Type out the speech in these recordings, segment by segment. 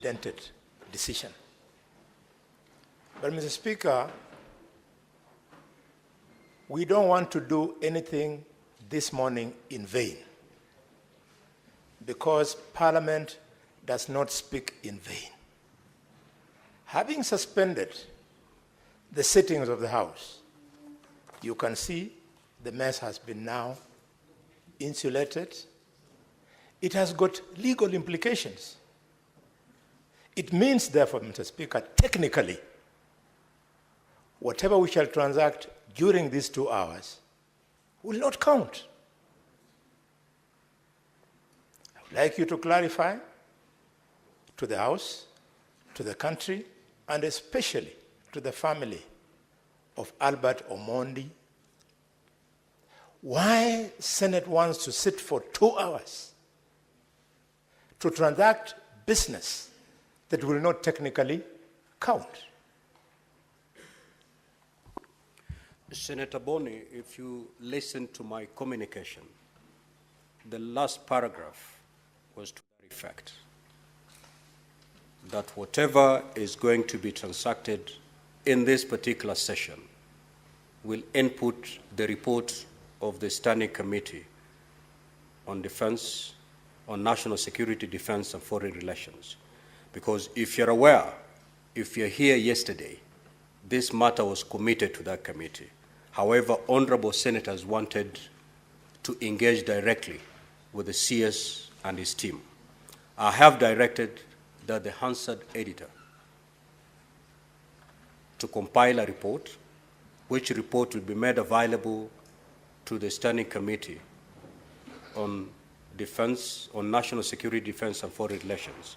unprecedented decision. But, Mr. Speaker, we don't want to do anything this morning in vain, because Parliament does not speak in vain. Having suspended the sittings of the House, you can see the mess has been now insulated. It has got legal implications. It means, therefore, Mr. Speaker, technically, whatever we shall transact during these 2 hours will not count. I would like you to clarify to the House, to the country, and especially to the family of Albert Omondi, why Senate wants to sit for 2 hours to transact business that will not technically count. Senator Boni, if you listen to my communication, the last paragraph was to that effect, that whatever is going to be transacted in this particular session will input the report of the Standing Committee on Defense, on National Security, Defense, and Foreign Relations. Because if you're aware, if you're here yesterday, this matter was committed to that committee. However, honorable senators wanted to engage directly with the CS and his team. I have directed that the Hansard editor to compile a report, which report will be made available to the Standing Committee on Defense, on National Security, Defense, and Foreign Relations.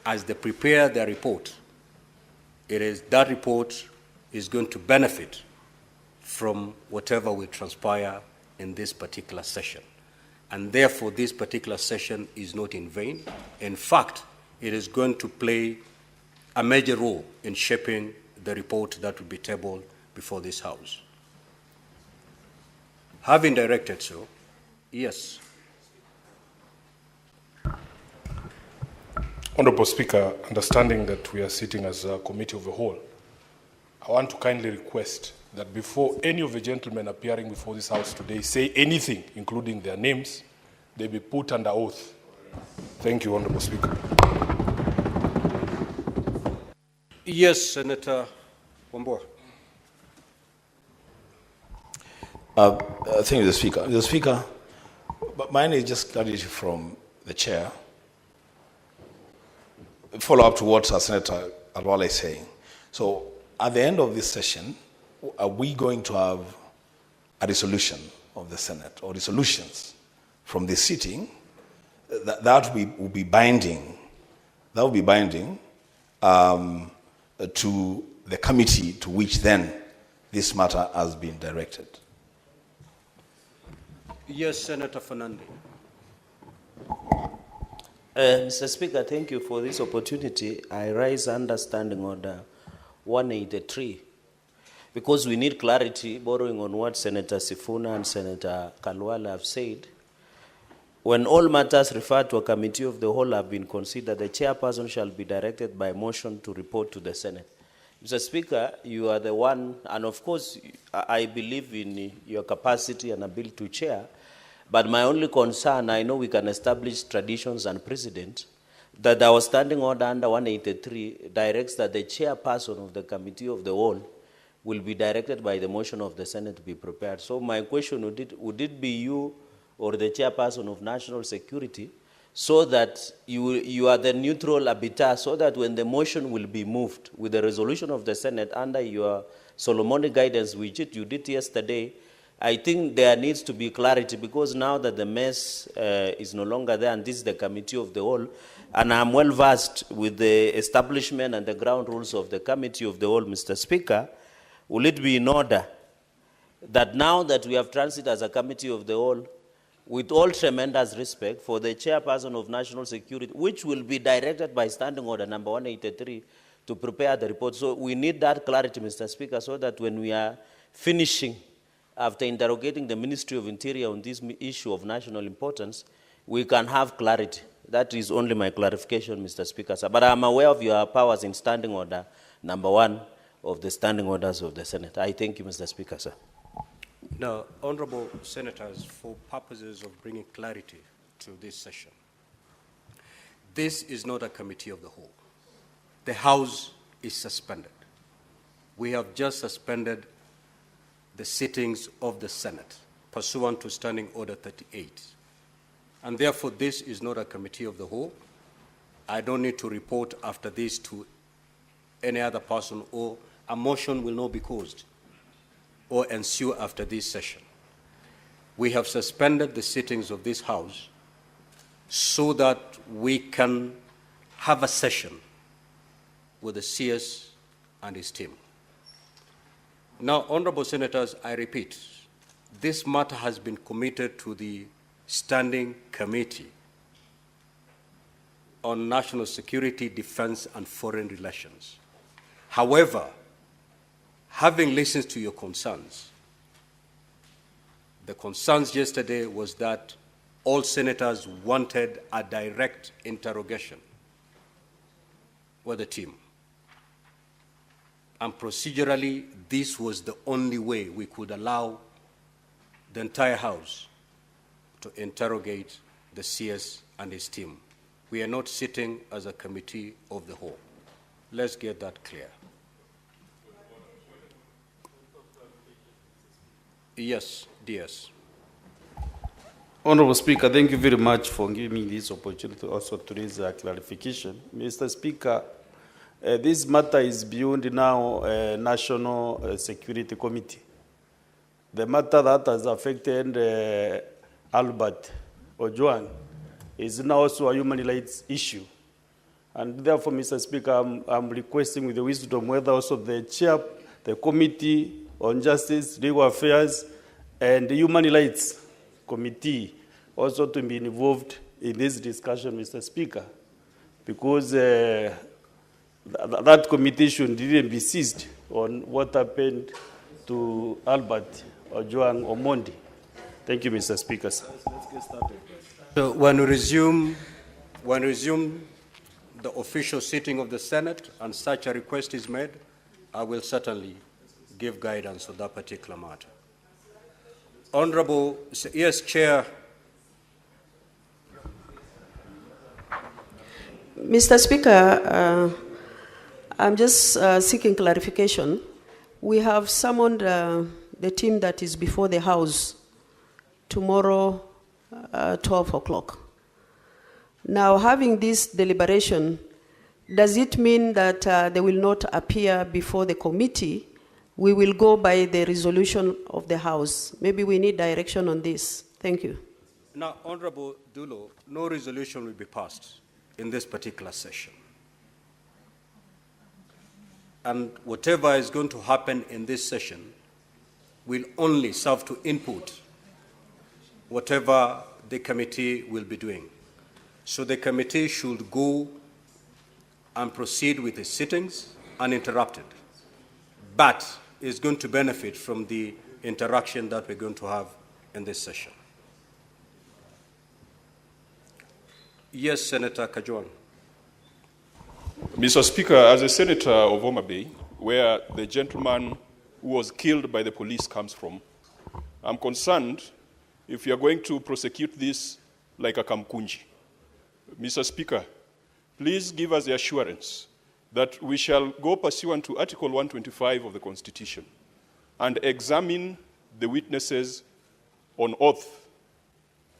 As they prepare their report, that report is going to benefit from whatever will transpire in this particular session. And therefore, this particular session is not in vain. In fact, it is going to play a major role in shaping the report that will be tabled before this House. Having directed so, yes. Honorable Speaker, understanding that we are sitting as a committee of the whole, I want to kindly request that before any of the gentlemen appearing before this House today say anything, including their names, they be put under oath. Thank you, Honorable Speaker. Yes, Senator Wambua. Thank you, the Speaker. The Speaker, but mine is just clarity from the Chair. Follow up to what Senator Alwala is saying. So, at the end of this session, are we going to have a resolution of the Senate or resolutions from this sitting that will be binding? That will be binding to the committee to which then this matter has been directed. Yes, Senator Fernandez. Mr. Speaker, thank you for this opportunity. I raise Understanding Order 183 because we need clarity, borrowing on what Senator Sifuna and Senator Kalwala have said. When all matters referred to a committee of the whole have been considered, the chairperson shall be directed by motion to report to the Senate. Mr. Speaker, you are the one, and of course, I believe in your capacity and ability to chair, but my only concern, I know we can establish traditions and precedent, that our standing order under 183 directs that the chairperson of the committee of the whole will be directed by the motion of the Senate to be prepared. So my question, would it be you or the chairperson of national security, so that you are the neutral arbiter, so that when the motion will be moved with the resolution of the Senate under your Solomonic guidance, which you did yesterday, I think there needs to be clarity, because now that the mess is no longer there, and this is the committee of the whole, and I'm well versed with the establishment and the ground rules of the committee of the whole, Mr. Speaker, will it be in order that now that we have transit as a committee of the whole, with all tremendous respect for the chairperson of national security, which will be directed by standing order number 183 to prepare the report. So we need that clarity, Mr. Speaker, so that when we are finishing, after interrogating the Ministry of Interior on this issue of national importance, we can have clarity That is only my clarification, Mr. Speaker, sir. But I'm aware of your powers in Standing Order number 1 of the Standing Orders of the Senate. I thank you, Mr. Speaker, sir. Now, honorable senators, for purposes of bringing clarity to this session, this is not a committee of the whole. The House is suspended. We have just suspended the sittings of the Senate pursuant to Standing Order 38. And therefore, this is not a committee of the whole. I don't need to report after this to any other person, or a motion will not be caused or ensue after this session. We have suspended the sittings of this House so that we can have a session with the CS and his team. Now, honorable senators, I repeat, this matter has been committed to the Standing Committee on National Security, Defense, and Foreign Relations. However, having listened to your concerns, the concerns yesterday was that all senators wanted a direct interrogation with the team. And procedurally, this was the only way we could allow the entire House to interrogate the CS and his team. We are not sitting as a committee of the whole. Let's get that clear. Yes, DS. Honorable Speaker, thank you very much for giving me this opportunity also to raise a clarification. Mr. Speaker, this matter is beyond now National Security Committee. The matter that has affected Albert Ojwang is now also a human rights issue. And therefore, Mr. Speaker, I'm requesting with the wisdom whether also the chair, the Committee on Justice, Legal Affairs, and the Human Rights Committee also to be involved in this discussion, Mr. Speaker, because that committee should really be seized on what happened to Albert Ojwang Omondi. Thank you, Mr. Speaker. Let's get started. So when we resume the official sitting of the Senate and such a request is made, I will certainly give guidance on that particular matter. Honorable, yes, Chair. Mr. Speaker, I'm just seeking clarification. We have summoned the team that is before the House tomorrow, 12 o'clock. Now, having this deliberation, does it mean that they will not appear before the committee? We will go by the resolution of the House. Maybe we need direction on this. Thank you. Now, Honorable Dulo, no resolution will be passed in this particular session. And whatever is going to happen in this session will only serve to input whatever the committee will be doing. So the committee should go and proceed with its sittings uninterrupted, but is going to benefit from the interaction that we're going to have in this session. Yes, Senator Kajwang. Mr. Speaker, as a senator of Homa Bay, where the gentleman who was killed by the police comes from, I'm concerned if you are going to prosecute this like a Kamkunji. Mr. Speaker, please give us the assurance that we shall go pursuant to Article 125 of the Constitution and examine the witnesses on oath.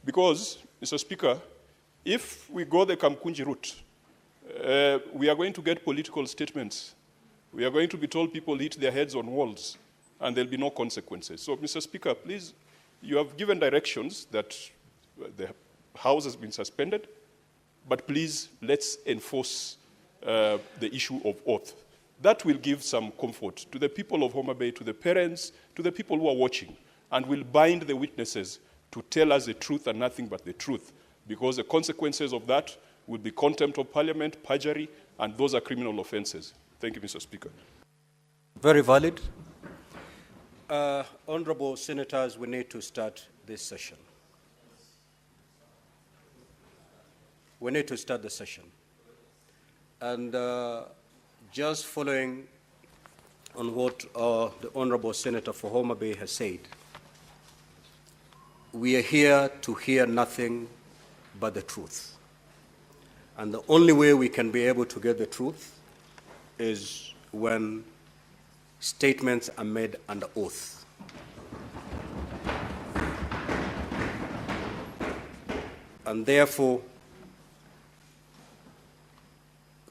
Because, Mr. Speaker, if we go the Kamkunji route, we are going to get political statements. We are going to be told people hit their heads on walls, and there'll be no consequences. So, Mr. Speaker, please, you have given directions that the House has been suspended, but please, let's enforce the issue of oath. That will give some comfort to the people of Homa Bay, to the parents, to the people who are watching, and will bind the witnesses to tell us the truth and nothing but the truth, because the consequences of that will be contempt of parliament, perjury, and those are criminal offenses. Thank you, Mr. Speaker. Very valid. Honorable senators, we need to start this session. we need to start the session. And just following on what the Honorable Senator for Homa Bay has said, we are here to hear nothing but the truth. And the only way we can be able to get the truth is when statements are made under oath. And therefore,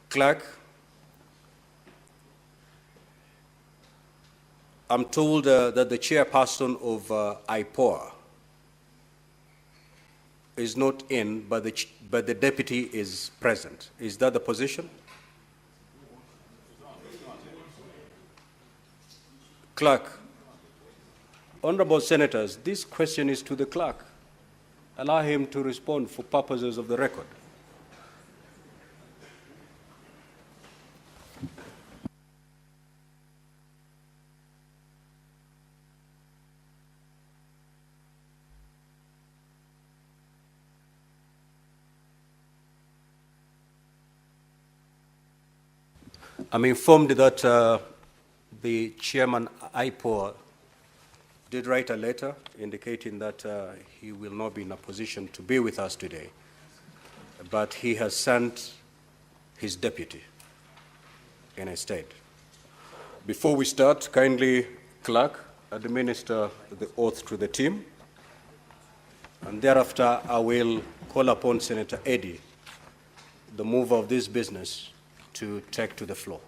Clerk, I'm told that the chairperson of IPOA is not in, but the deputy is present. Is that the position? Clerk, honorable senators, this question is to the clerk. Allow him to respond for purposes of the record. I'm informed that the chairman IPOA did write a letter indicating that he will not be in a position to be with us today, but he has sent his deputy in his stead. Before we start, kindly, clerk, administer the oath to the team, and thereafter I will call upon Senator Eddy, the mover of this business, to take to the floor.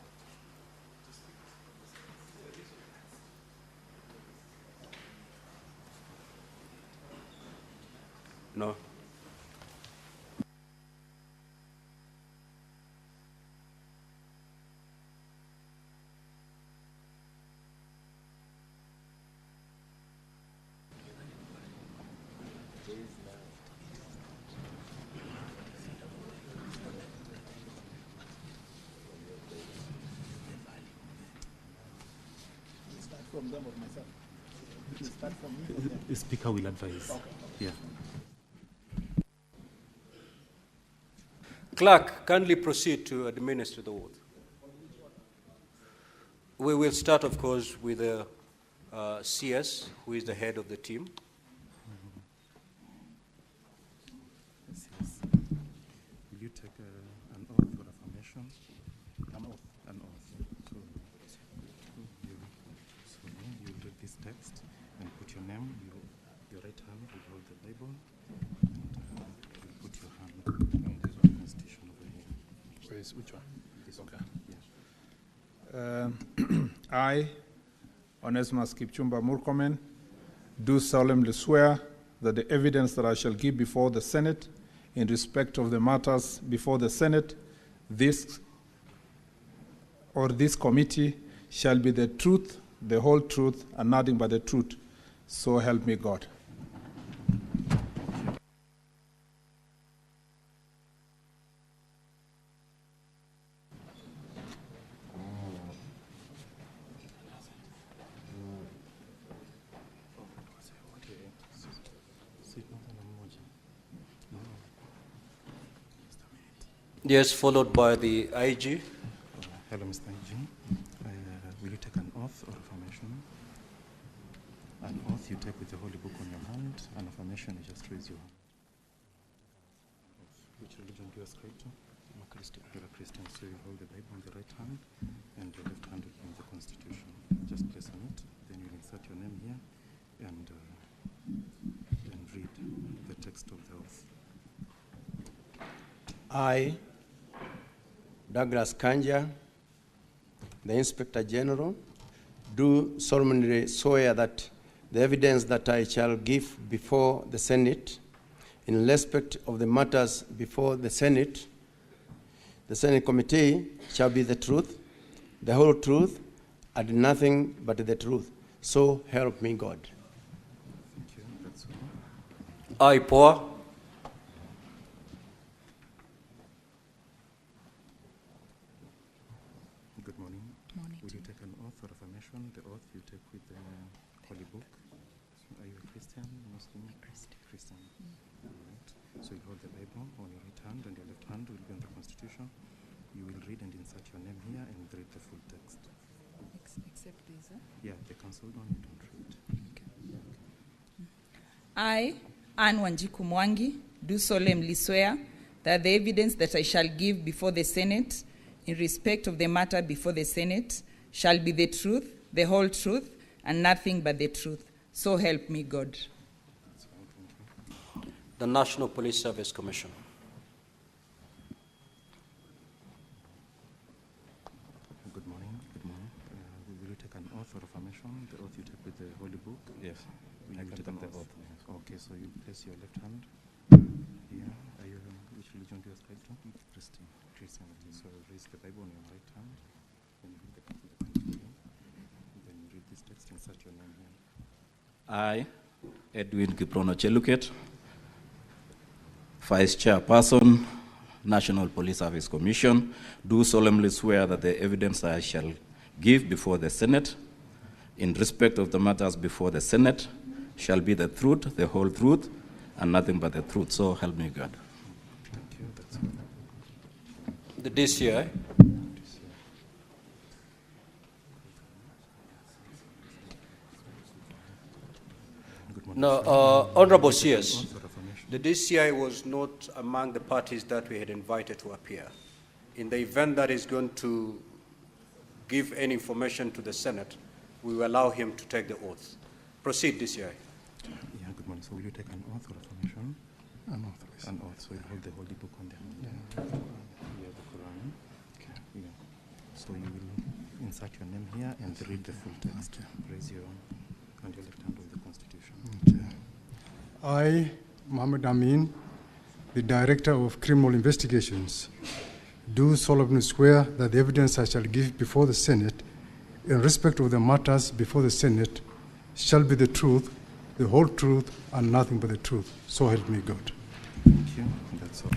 No. The speaker will advise. Okay. Yeah. Clerk, kindly proceed to administer the oath. We will start, of course, with the CS, who is the head of the team. Yes. Will you take an oath or affirmation? An oath. An oath. So you read this text and put your name, your right hand will hold the Bible, and you put your hand on this one constitution over here. Where is which one? This Okay. Yes. I, Onesimus Kipchumba Murkomen, do solemnly swear that the evidence that I shall give before the Senate in respect of the matters before the Senate, this committee, shall be the truth, the whole truth, and nothing but the truth. So help me God. Yes, followed by the IG. Hello, Mr. IG. Will you take an oath or affirmation? An oath you take with the Holy Book on your hand. An affirmation, you just raise your hand. Which religion do you ascribe to? I'm a Christian. You're a Christian, so you hold the Bible on the right hand, and your left hand will hold the Constitution. Just place on it, then you'll insert your name here, and read the text of the oath. I, Douglas Kanja, the Inspector General, do solemnly swear that the evidence that I shall give before the Senate in respect of the matters before the Senate committee shall be the truth, the whole truth, and nothing but the truth. So help me God. Thank you. That's all. IPOA. Good morning. Morning. Will you take an oath or affirmation? The oath you take with the Holy Book. I you a Christian, Muslim? Christian. All right. So you hold the Bible on your right hand, and your left hand will be on the Constitution. You will read and insert your name here and read the full text. Except this, huh? Yeah, the cancelled one you don't read. I, Anne Wanjiku Mwangi, do solemnly swear that the evidence that I shall give before the Senate in respect of the matter before the Senate shall be the truth, the whole truth, and nothing but the truth. So help me God. The National Police Service Commission. Good morning. Good morning. Will you take an oath or affirmation? The oath you take with the Holy Book? Yes. Will I you can take take an the oath. Okay, so you place your left hand here. Are you, which religion do you ascribe to? Christian. Christian. So raise the Bible on your right hand. Then you read the Constitution. Then you read this text, insert your name here. I, Edwin Kiprono Cheluket, Vice Chairperson, National Police Service Commission, do solemnly swear that the evidence I shall give before the Senate in respect of the matters before the Senate shall be the truth, the whole truth, and nothing but the truth. So help me God. Thank you. That's all. The DCI. Good morning. No, Honorable CS, Oath or affirmation? the DCI was not among the parties that we had invited to appear. In the event that is going to give any information to the Senate, we will allow him to take the oath. Proceed, DCI. Yeah, good morning. So will you take an oath or affirmation? An oath, please. An oath. So you hold the Holy Book on the hand. Yeah. Here, the Quran. Okay. Yeah. So you will insert your name here and read the full text. Raise your and your left hand on the Constitution. I, Mohammed Amin, the Director of Criminal Investigations, do solemnly swear that the evidence I shall give before the Senate in respect of the matters before the Senate shall be the truth, the whole truth, and nothing but the truth. So help me God. Thank you. That's all.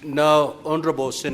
Now, Honorable Senator.